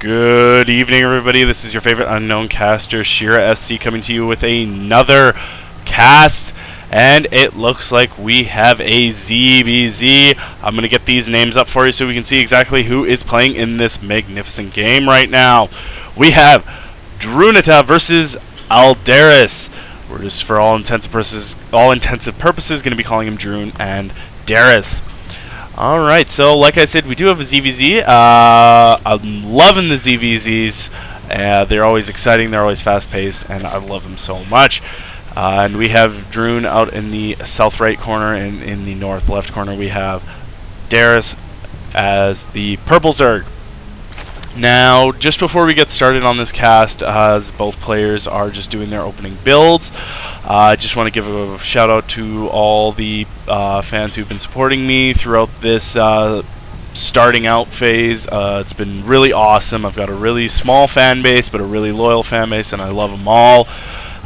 Good evening, everybody. This is your favorite unknown caster, ShierraSC, coming to you with another cast. And it looks like we have a ZBZ. I'm going to get these names up for you so we can see exactly who is playing in this magnificent game right now. We have Drunita versus Alderus. We're just, for all intensive purposes, going to be calling him Drun and Darus. Alright, so like I said, we do have a ZVZ. I'm loving the ZVZs. They're always exciting, they're always fast-paced, and I love them so much. And we have Drun out in the south right corner, and in the north left corner we have Darus as the purple Zerg. Now, just before we get started on this cast, as both players are just doing their opening builds, I just want to give a shout out to all the fans who've been supporting me throughout this starting out phase. It's been really awesome. I've got a really small fan base, but a really loyal fan base, and I love them all.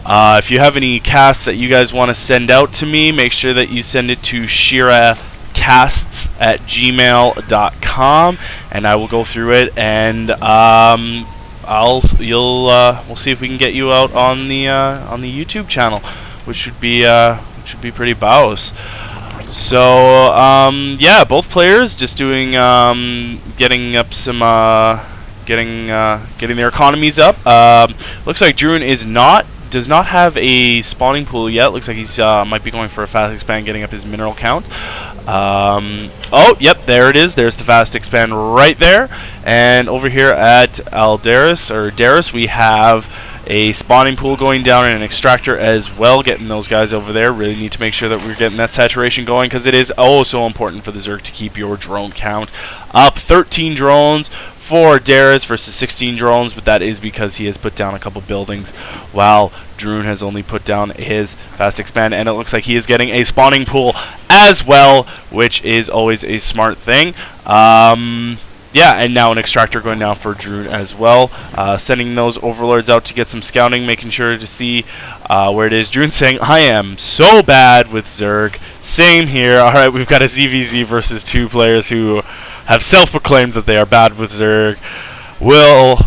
If you have any casts that you guys want to send out to me, make sure that you send it to ShierraCasts@gmail.com, and I will go through it, and we'll see if we can get you out on the YouTube channel, which should be pretty bows. So yeah, both players just doing getting up some getting their economies up. Looks like Drun does not have a spawning pool yet. Looks like he's might be going for a fast expand, getting up his mineral count. Oh, yep, there it is. There's the fast expand right there. And over here at Darus, we have a spawning pool going down and an extractor as well, getting those guys over there. Really need to make sure that we're getting that saturation going, because it is oh so important for the Zerg to keep your drone count up. 13 drones for Darus versus 16 drones, but that is because he has put down a couple buildings, while Drun has only put down his fast expand, and it looks like he is getting a spawning pool as well, which is always a smart thing. Yeah, and now an extractor going down for Drun as well, sending those overlords out to get some scouting, making sure to see where it is. Drun saying, I am so bad with Zerg. Same here. Alright, we've got a ZVZ versus two players who have self-proclaimed that they are bad with Zerg. We'll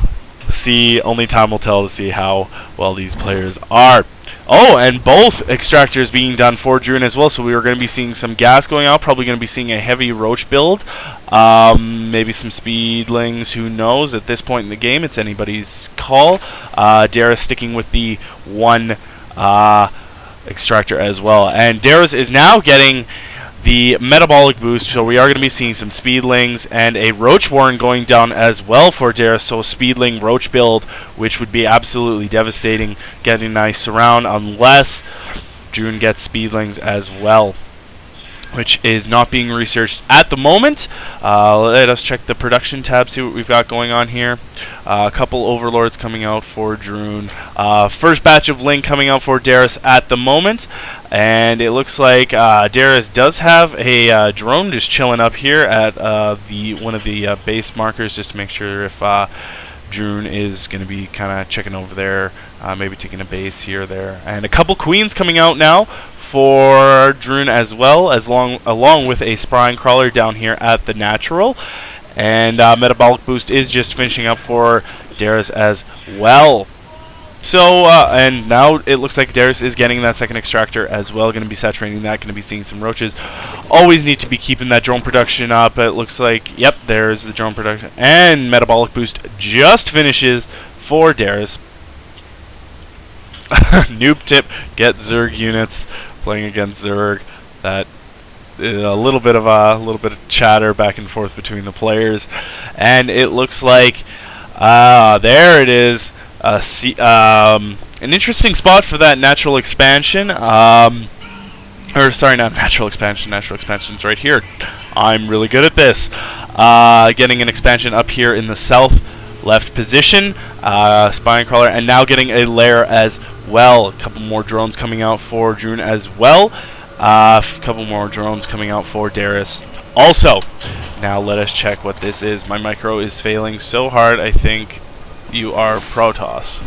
see. Only time will tell to see how well these players are. Oh, and both extractors being done for Drun as well, so we are going to be seeing some gas going out. Probably going to be seeing a heavy roach build. Maybe some speedlings, who knows? At this point in the game, it's anybody's call. Darus sticking with the one extractor as well. And Darus is now getting the metabolic boost, so we are going to be seeing some speedlings and a roach warren going down as well for Darus. So speedling roach build, which would be absolutely devastating, getting a nice surround, unless Drun gets speedlings as well, which is not being researched at the moment. Let us check the production tab, see what we've got going on here. A couple overlords coming out for Drun. First batch of Link coming out for Darus at the moment. And it looks like Darus does have a drone just chilling up here at one of the base markers, just to make sure if Drun is going to be kind of checking over there, maybe taking a base here or there. And a couple queens coming out now for Drun as well, along with a spine crawler down here at the natural. And metabolic boost is just finishing up for Darus as well. So, and now it looks like Darus is getting that second extractor as well. Going to be saturating that, going to be seeing some roaches. Always need to be keeping that drone production up. It looks like, yep, there's the drone production. And metabolic boost just finishes for Darus. Noob tip, get Zerg units. Playing against Zerg. That a little bit of chatter back and forth between the players. And it looks like, there it is. An interesting spot for that natural expansion. Or sorry, not natural expansion. Natural expansion's right here. I'm really good at this. Getting an expansion up here in the south left position. Spine crawler, and now getting a lair as well. A couple more drones coming out for Drun as well. A couple more drones coming out for Darus also. Now let us check what this is. My micro is failing so hard, I think you are Protoss.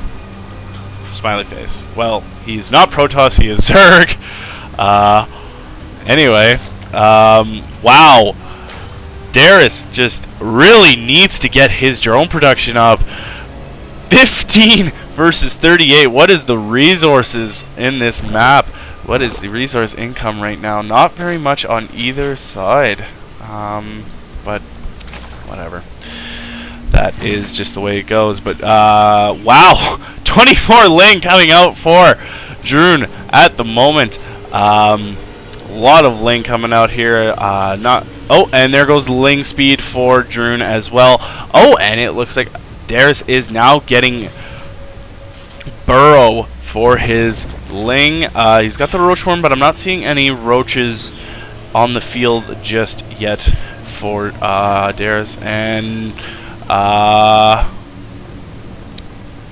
Smiley face. Well, he's not Protoss, he is Zerg. Anyway, wow. Alderus just really needs to get his drone production up. 15 versus 38. What is the resources in this map? What is the resource income right now? Not very much on either side. But whatever. That is just the way it goes. But wow, 24 Ling coming out for Drun at the moment. A lot of Ling coming out here. And there goes Ling speed for Drun as well. Oh, and it looks like Alderus is now getting Burrow for his Ling. He's got the Roach Horn, but I'm not seeing any roaches on the field just yet for Alderus. And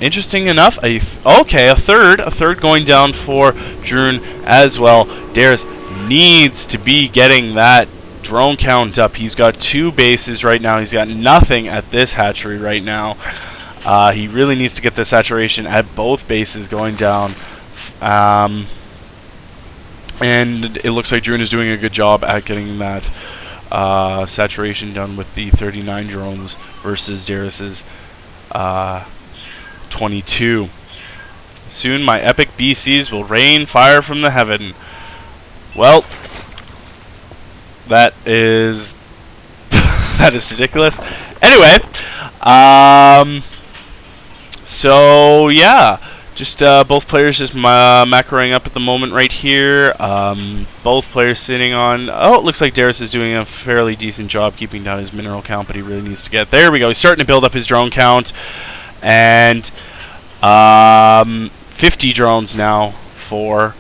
interesting enough, a third going down for Drun as well. Alderus needs to be getting that drone count up. He's got 2 bases right now. He's got nothing at this hatchery right now. He really needs to get the saturation at both bases going down. And it looks like Drun is doing a good job at getting that saturation done with the 39 drones versus Alderus's 22. Soon my epic BCs will rain fire from the heaven. Well, that is that is ridiculous. Anyway, so yeah, just both players just macroing up at the moment right here. Both players sitting on. Oh, it looks like Alderus is doing a fairly decent job keeping down his mineral count, but he really needs to get there. We go. He's starting to build up his drone count, and 50 drones now for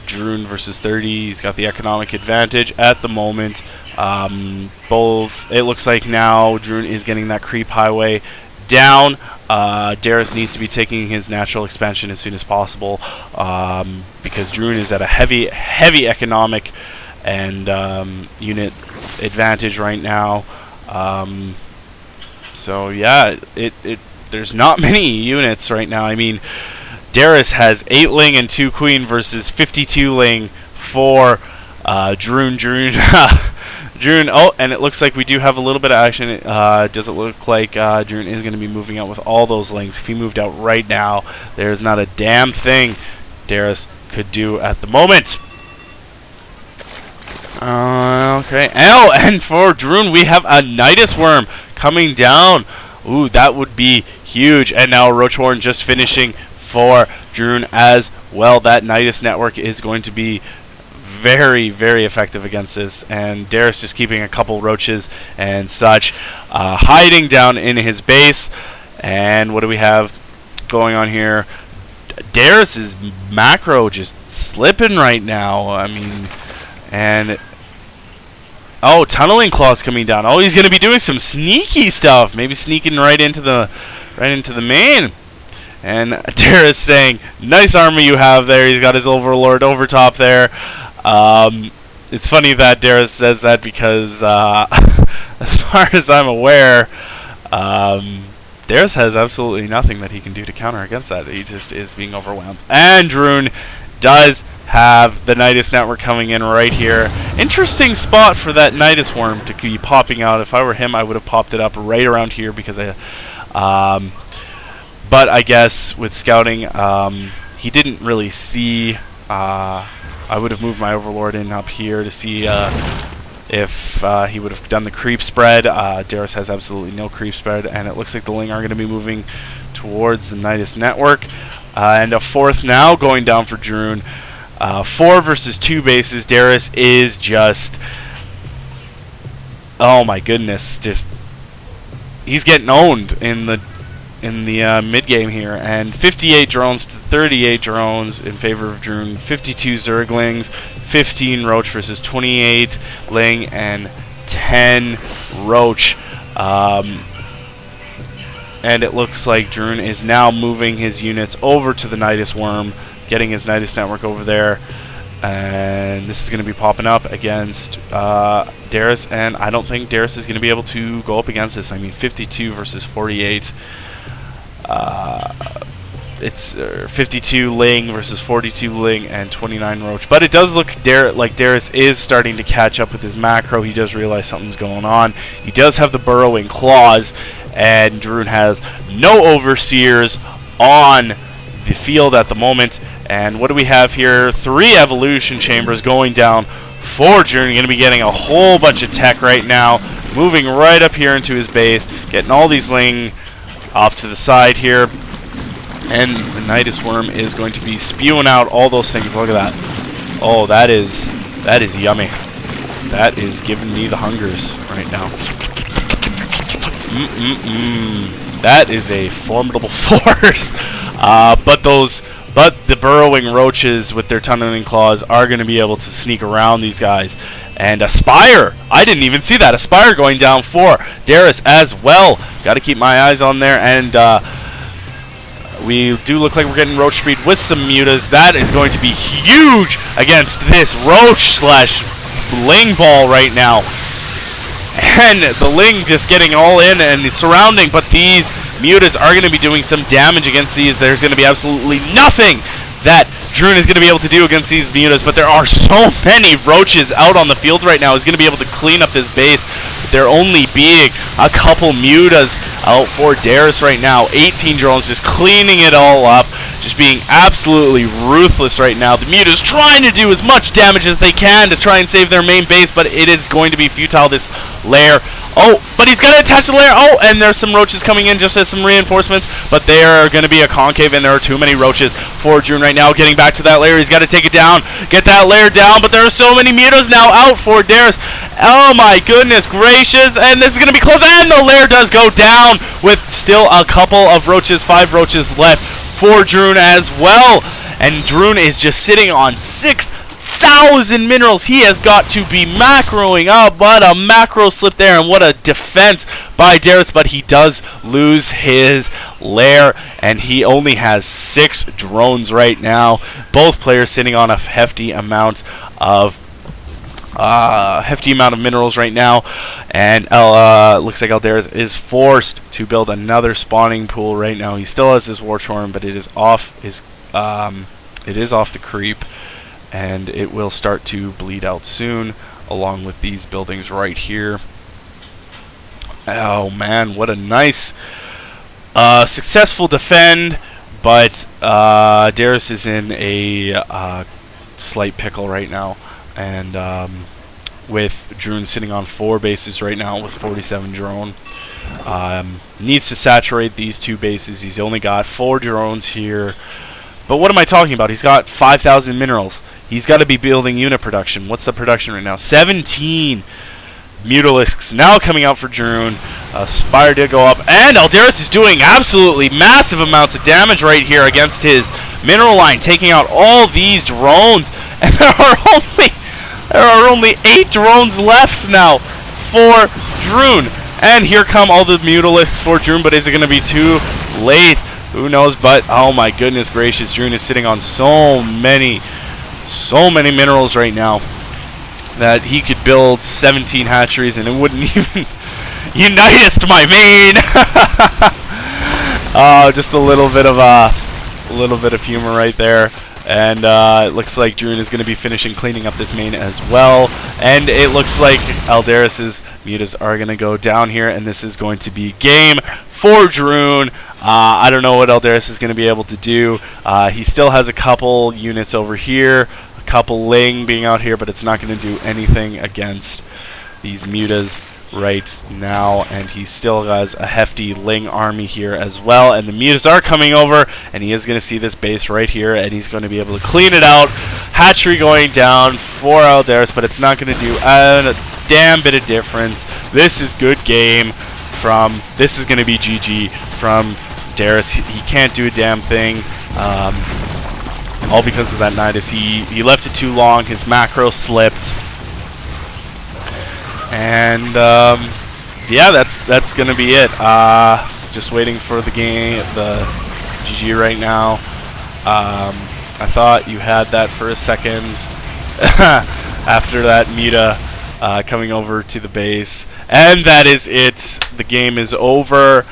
Drun versus 30. He's got the economic advantage at the moment. It looks like now Drun is getting that creep highway down. Alderus needs to be taking his natural expansion as soon as possible, because Drun is at a heavy economic and unit advantage right now. So yeah, there's not many units right now. I mean, Alderus has 8 Ling and 2 Queen versus 52 Ling for Drun. Drun. Oh, and it looks like we do have a little bit of action. Does it look like Drun is going to be moving out with all those Lings? If he moved out right now, there's not a damn thing Alderus could do at the moment. Okay. Oh, and for Drun, we have a Nidus Worm coming down. Ooh, that would be huge. And now Roach Horn just finishing for Drun as well. That Nidus network is going to be very effective against this, and Alderus just keeping a couple roaches and such, hiding down in his base. And what do we have going on here? Alderus's macro just slipping right now. I mean, and oh, tunneling claws coming down. Oh, he's going to be doing some sneaky stuff, maybe sneaking right into the main. And Alderus saying, "Nice army you have there." He's got his Overlord over top there. It's funny that Alderus says that because, as far as I'm aware, Alderus has absolutely nothing that he can do to counter against that. He just is being overwhelmed. And Drun does have the Nidus network coming in right here. Interesting spot for that Nidus Worm to be popping out. If I were him, I would have popped it up right around here because but I guess with scouting, he didn't really see. I would have moved my Overlord in up here to see if he would have done the creep spread. Alderus has absolutely no creep spread, and it looks like the Ling are going to be moving towards the Nidus network. And a 4th now going down for Drun. 4 versus 2 bases. Alderus is just, oh my goodness, just he's getting owned in the mid game here. And 58 drones to 38 drones in favor of Drun. 52 Zerglings, 15 Roach versus 28 Ling and 10 Roach. And it looks like Drun is now moving his units over to the Nidus Worm, getting his Nidus network over there. And this is going to be popping up against Alderus, and I don't think Alderus is going to be able to go up against this. I mean, 52 versus 48. it's 52 Ling versus 42 Ling and 29 Roach. But it does look like Alderus is starting to catch up with his macro. He does realize something's going on. He does have the burrowing claws, and Drune has no overseers on the field at the moment. And what do we have here? 3 evolution chambers going down for Drune. Going to be getting a whole bunch of tech right now, moving right up here into his base, getting all these Ling off to the side here. And the Nidus Worm is going to be spewing out all those things. Look at that. Oh, that is yummy. That is giving me the hungers right now. That is a formidable force. But the burrowing roaches with their tunneling claws are going to be able to sneak around these guys. And a Spire! I didn't even see that. A Spire going down for Alderus as well. Got to keep my eyes on there. And we do look like we're getting roach speed with some mutas. That is going to be huge against this roach slash Ling ball right now. And the Ling just getting all in and surrounding, but these mutas are going to be doing some damage against these. There's going to be absolutely nothing that Drune is going to be able to do against these mutas, but there are so many roaches out on the field right now. He's going to be able to clean up this base. There only being a couple mutas out for Alderus right now. 18 drones just cleaning it all up, just being absolutely ruthless right now. The mutas trying to do as much damage as they can to try and save their main base, but it is going to be futile, this lair. Oh, but he's going to attach the lair. Oh, and there's some roaches coming in just as some reinforcements, but they are going to be a concave, and there are too many roaches for Drune right now. Getting back to that lair, he's got to take it down, get that lair down, but there are so many mutas now out for Alderus. Oh my goodness gracious, and this is going to be close, and the lair does go down with still a couple of roaches, 5 roaches left for Drune as well. And Drune is just sitting on 6,000 minerals. He has got to be macroing up, but a macro slip there, and what a defense by Alderus, but he does lose his lair, and he only has 6 drones right now. Both players sitting on a hefty amount of minerals right now, and looks like Alderus is forced to build another spawning pool right now. He still has his Wartorn, but it is off his off the creep, and it will start to bleed out soon, along with these buildings right here. Oh man, what a nice successful defend, but Alderus is in a slight pickle right now. And with Drune sitting on 4 bases right now with 47 drone. Needs to saturate these 2 bases. He's only got 4 drones here. But what am I talking about? He's got 5,000 minerals. He's got to be building unit production. What's the production right now? 17 Mutalisks now coming out for Drune. Spire did go up, and Alderus is doing absolutely massive amounts of damage right here against his mineral line, taking out all these drones. And there are only 8 drones left now for Drune. And here come all the Mutalisks for Drune, but is it going to be too late? Who knows, but oh my goodness gracious, Drune is sitting on so many minerals right now that he could build 17 hatcheries and it wouldn't even unite my main. Just a little bit of humor right there. And it looks like Drune is going to be finishing cleaning up this main as well. And it looks like Alderus's mutas are going to go down here, and this is going to be game for Drune. I don't know what Alderus is going to be able to do. He still has a couple units over here, a couple Ling being out here, but it's not going to do anything against these mutas right now, and he still has a hefty Ling army here as well, and the mutas are coming over, and he is going to see this base right here, and he's going to be able to clean it out. Hatchery going down for Alderus, but it's not going to do a damn bit of difference. This is good game this is going to be GG from Alderus. He can't do a damn thing, all because of that Nidus. He left it too long, his macro slipped. And yeah, that's gonna be it. Just waiting for the game, the GG right now. I thought you had that for a second after that muta coming over to the base, and that is it. The game is over.